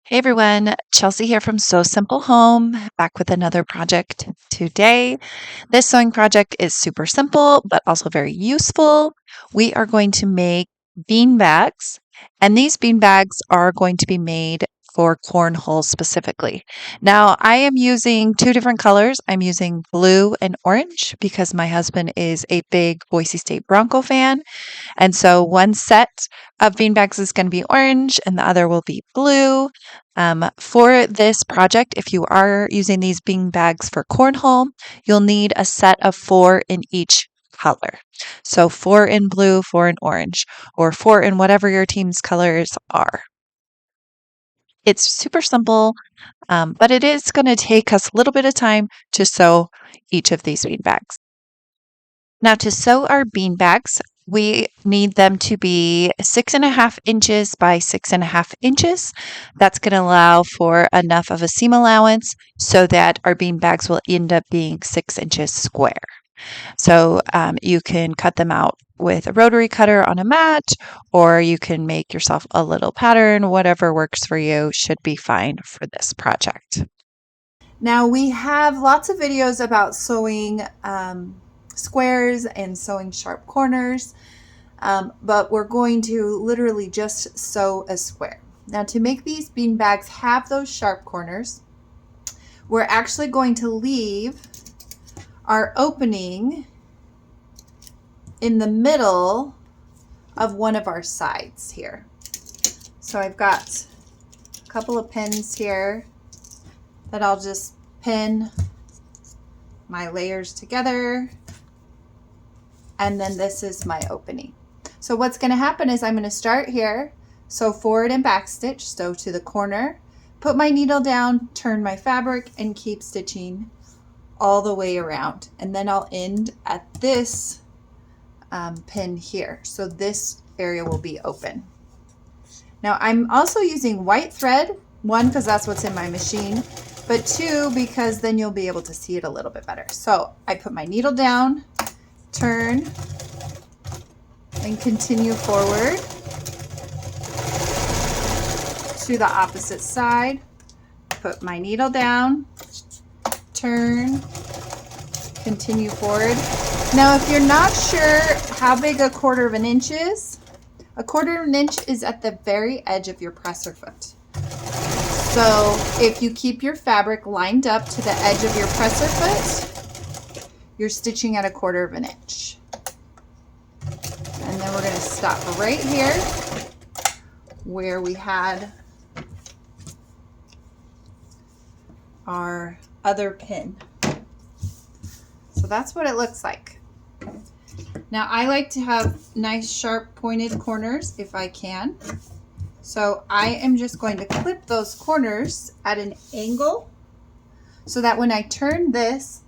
Hey everyone, Chelsea here from Sew Simple Home, back with another project today. This sewing project is super simple, but also very useful. We are going to make bean bags, and these bean bags are going to be made for cornhole specifically. Now, I am using two different colors. I'm using blue and orange because my husband is a big Boise State Bronco fan. And so one set of beanbags is going to be orange and the other will be blue. For this project, if you are using these beanbags for cornhole, you'll need a set of four in each color. So four in blue, four in orange, or four in whatever your team's colors are. It's super simple, but it is going to take us a little bit of time to sew each of these beanbags. Now, to sew our bean bags, we need them to be 6.5 inches by 6.5 inches. That's going to allow for enough of a seam allowance so that our bean bags will end up being 6 inches square. So you can cut them out with a rotary cutter on a mat, or you can make yourself a little pattern. Whatever works for you should be fine for this project. Now we have lots of videos about sewing squares and sewing sharp corners, but we're going to literally just sew a square. Now to make these bean bags have those sharp corners, we're actually going to leave our opening in the middle of one of our sides here. So I've got a couple of pins here that I'll just pin my layers together, and then this is my opening. So what's going to happen is I'm going to start here, sew forward and back stitch, sew to the corner, put my needle down, turn my fabric, and keep stitching all the way around. And then I'll end at this pin here. So this area will be open. Now I'm also using white thread, one, because that's what's in my machine, but two, because then you'll be able to see it a little bit better. So I put my needle down, turn, and continue forward to the opposite side. Put my needle down, turn, continue forward. Now if you're not sure how big a 1/4 inch is, a 1/4 inch is at the very edge of your presser foot. So if you keep your fabric lined up to the edge of your presser foot, you're stitching at a 1/4 inch. And then we're going to stop right here where we had our other pin. So that's what it looks like. Now I like to have nice sharp pointed corners if I can. So I am just going to clip those corners at an angle so that when I turn this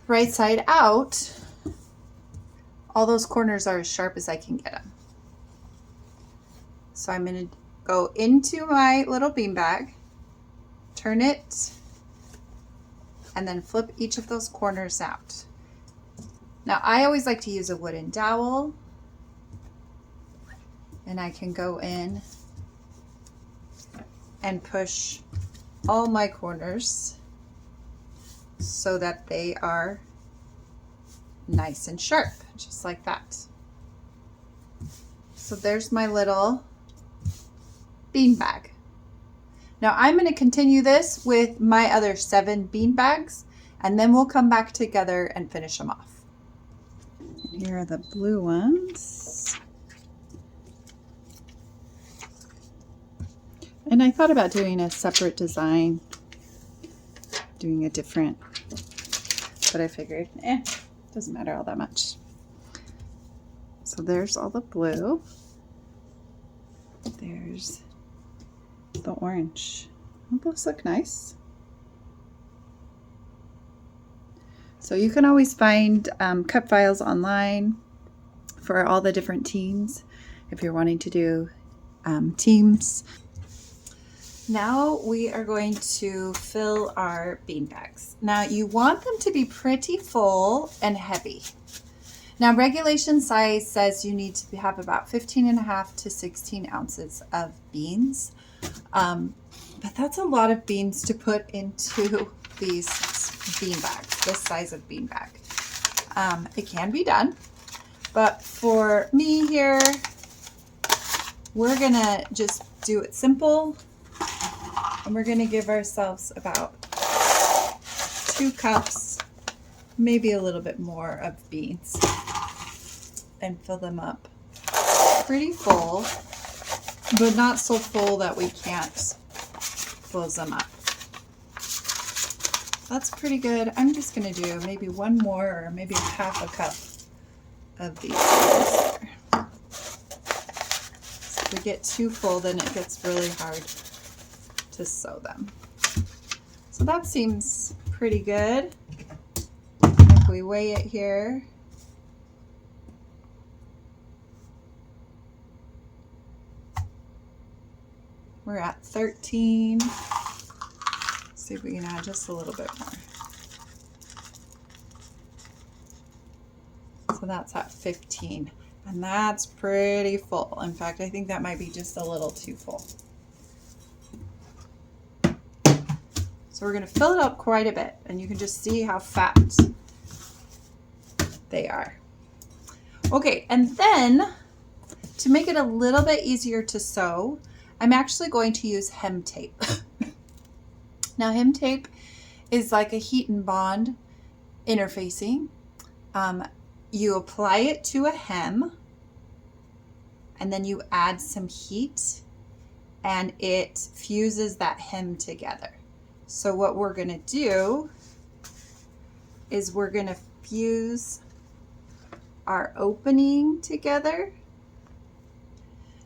right side out, all those corners are as sharp as I can get them. So I'm going to go into my little bean bag, turn it, and then flip each of those corners out. Now I always like to use a wooden dowel, and I can go in and push all my corners so that they are nice and sharp, just like that. So there's my little bean bag. Now I'm going to continue this with my other 7 bean bags, and then we'll come back together and finish them off. Here are the blue ones. And I thought about doing a separate design, doing a different, but I figured, doesn't matter all that much. So there's all the blue. There's the orange. Those look nice. So you can always find cut files online for all the different teams if you're wanting to do teams. Now we are going to fill our bean bags. Now you want them to be pretty full and heavy. Now, regulation size says you need to have about 15.5 to 16 ounces of beans. But that's a lot of beans to put into these bean bags, this size of bean bag. It can be done, but for me here, we're gonna just do it simple, and we're gonna give ourselves about 2 cups, maybe a little bit more of beans, and fill them up pretty full, but not so full that we can't close them up. That's pretty good. I'm just going to do maybe one more, or maybe half a cup of these. So if we get too full, then it gets really hard to sew them. So that seems pretty good. If we weigh it here, we're at 13. See if we can add just a little bit more. So that's at 15, and that's pretty full. In fact, I think that might be just a little too full. So we're going to fill it up quite a bit, and you can just see how fat they are. Okay, and then to make it a little bit easier to sew, I'm actually going to use hem tape. Now, hem tape is like a heat and bond interfacing. You apply it to a hem, and then you add some heat, and it fuses that hem together. So what we're going to do is we're going to fuse our opening together,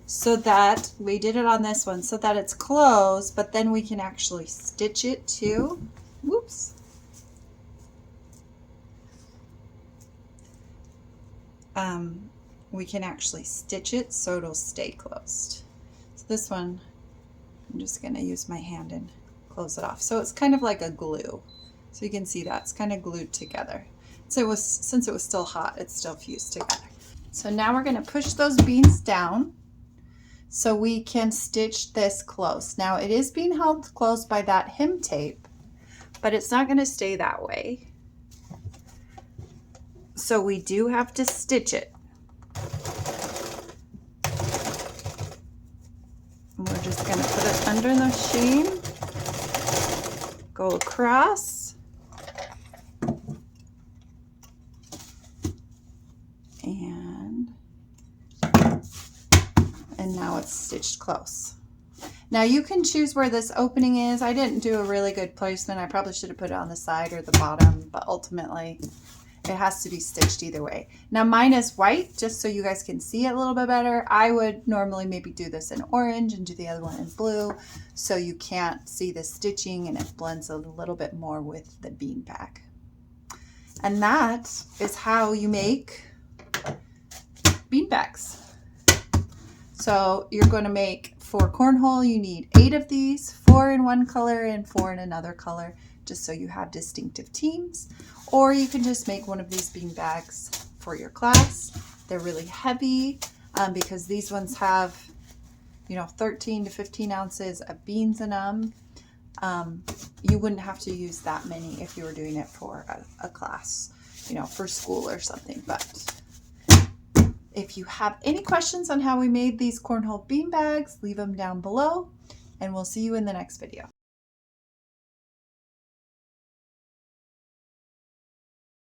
so that we did it on this one so that it's closed, but then we can actually stitch it too. Whoops. We can actually stitch it so it'll stay closed. So this one, I'm just going to use my hand and close it off. So it's kind of like a glue. So you can see that it's kind of glued together. So since it was still hot, it's still fused together. So now we're going to push those beans down so we can stitch this close. Now it is being held close by that hem tape, but it's not going to stay that way. So we do have to stitch it. And we're just going to put it under the machine, go across, and now it's stitched close. Now you can choose where this opening is. I didn't do a really good placement. I probably should have put it on the side or the bottom, but ultimately it has to be stitched either way. Now mine is white, just so you guys can see it a little bit better. I would normally maybe do this in orange and do the other one in blue, so you can't see the stitching and it blends a little bit more with the bean bag. And that is how you make bean bags. So you're going to make, for cornhole, you need 8 of these, 4 in one color and 4 in another color, just so you have distinctive teams. Or you can just make one of these bean bags for your class. They're really heavy because these ones have, 13 to 15 ounces of beans in them. You wouldn't have to use that many if you were doing it for a class, for school or something. But if you have any questions on how we made these cornhole bean bags, leave them down below, and we'll see you in the next video.